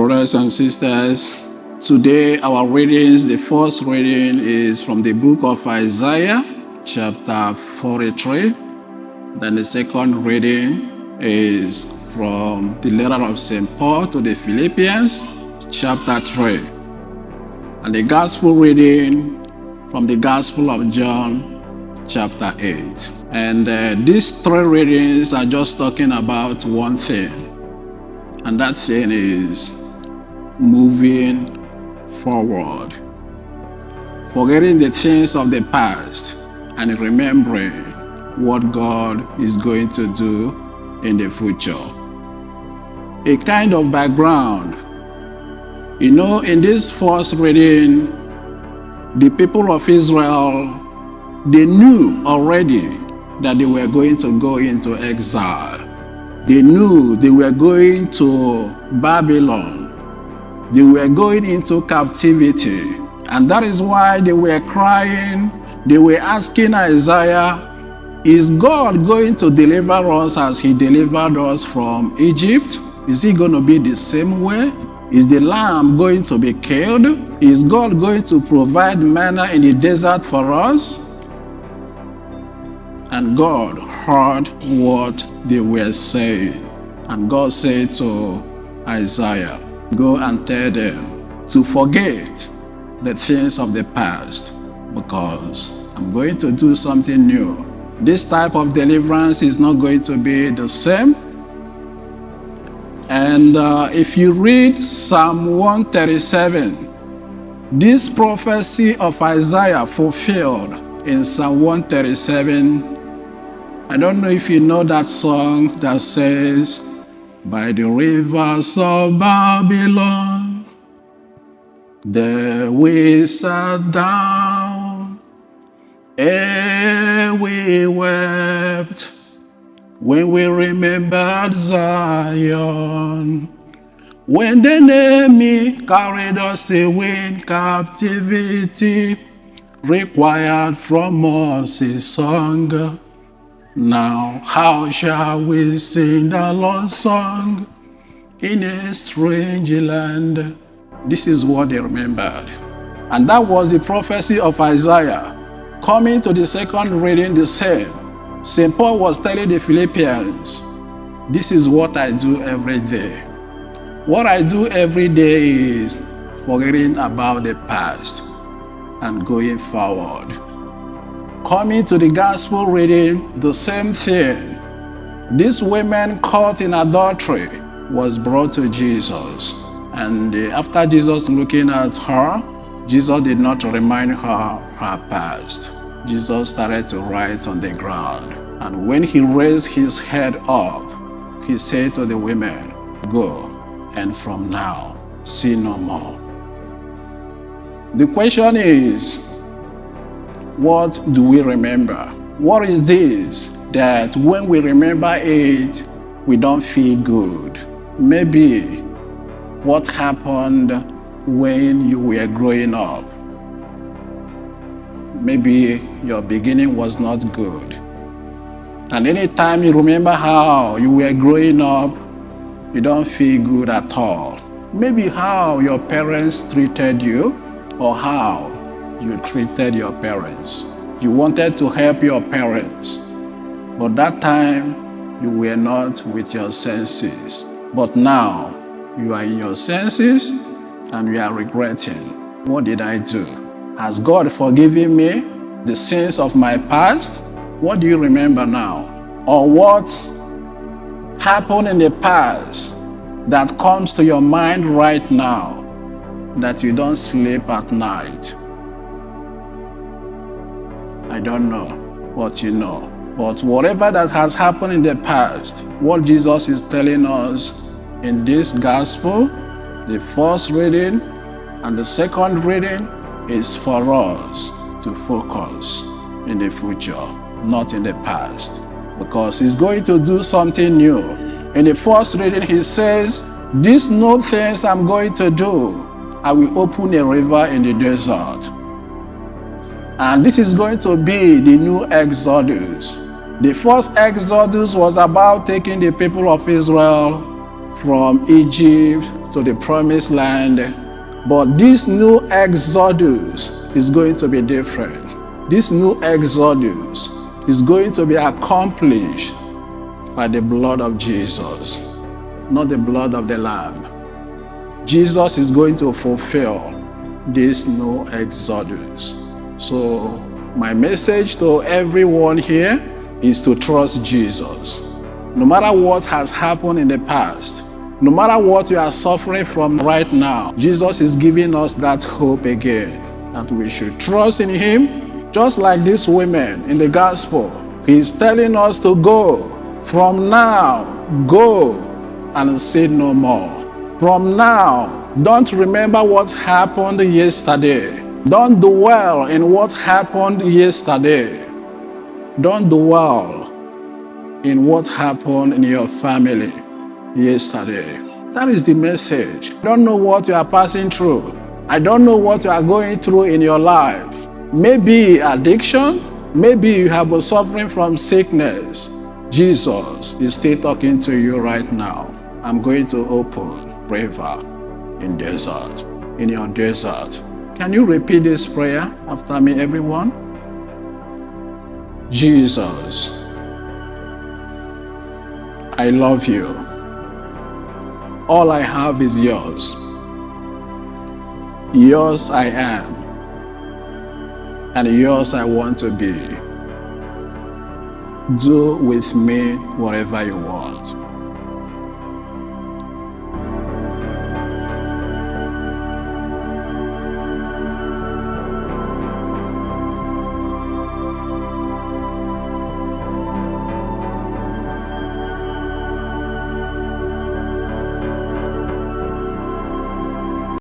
brothers and sisters. Today our readings, the first reading is from the book of Isaiah, chapter 43. Then the second reading is from the letter of St. Paul to the Philippians, chapter 3. And the gospel reading from the Gospel of John, chapter 8. And these three readings are just talking about one thing. And that thing is moving forward. Forgetting the things of the past and remembering what God is going to do in the future. A kind of background. You know, in this first reading, the people of Israel, they knew already that they were going to go into exile. They knew they were going to Babylon. They were going into captivity. And that is why they were crying. They were asking Isaiah, is God going to deliver us as he delivered us from Egypt? Is he going to be the same way? Is the lamb going to be killed? Is God going to provide manna in the desert for us? And God heard what they were saying. And God said to Isaiah, go and tell them to forget the things of the past, because I'm going to do something new. This type of deliverance is not going to be the same. And if you read Psalm 137, this prophecy of Isaiah fulfilled in Psalm 137. I don't know if you know that song that says, by the rivers of Babylon, there we sat down, and we wept when we remembered Zion. When the enemy carried us away in captivity, required from us a song. Now how shall we sing the Lord's song in a strange land? This is what they remembered. And that was the prophecy of Isaiah. Coming to the second reading, the same. St. Paul was telling the Philippians, this is what I do every day. What I do every day is forgetting about the past and going forward. Coming to the gospel reading, the same thing. This woman caught in adultery was brought to Jesus. And after Jesus looking at her, Jesus did not remind her past. Jesus started to write on the ground. And when he raised his head up, he said to the women, go, and from now, sin no more. The question is, what do we remember? What is this that when we remember it, we don't feel good? Maybe what happened when you were growing up. Maybe your beginning was not good. And anytime you remember how you were growing up, you don't feel good at all. Maybe how your parents treated you, or how you treated your parents. You wanted to help your parents, but that time you were not with your senses. But now you are in your senses and you are regretting. What did I do? Has God forgiven me the sins of my past? What do you remember now? Or what happened in the past that comes to your mind right now that you don't sleep at night? I don't know what you know. But whatever that has happened in the past, what Jesus is telling us in this gospel, the first reading and the second reading, is for us to focus in the future, not in the past. Because he's going to do something new. In the first reading, he says, these new things I'm going to do. I will open a river in the desert. And this is going to be the new Exodus. The first Exodus was about taking the people of Israel from Egypt to to the promised land. But this new exodus is going to be different. This new exodus is going to be accomplished by the blood of Jesus, not the blood of the Lamb. Jesus is going to fulfill this new exodus. So my message to everyone here is to trust Jesus. No matter what has happened in the past, no matter what you are suffering from right now, Jesus is giving us that hope again, that we should trust in Him, just like these women in the gospel. He is telling us to go. From now, go and sin no more. From now, don't remember what happened yesterday. Don't dwell in what happened yesterday. Don't dwell in what happened in your family yesterday. That is the message. I don't know what you are passing through. I don't know what you are going through in your life. Maybe addiction. Maybe you have been suffering from sickness. Jesus is still talking to you right now. I'm going to open river in desert, in your desert. Can you repeat this prayer after me, everyone? Jesus, I love you. All I have is yours. Yours I am, and yours I want to be. Do with me whatever you want.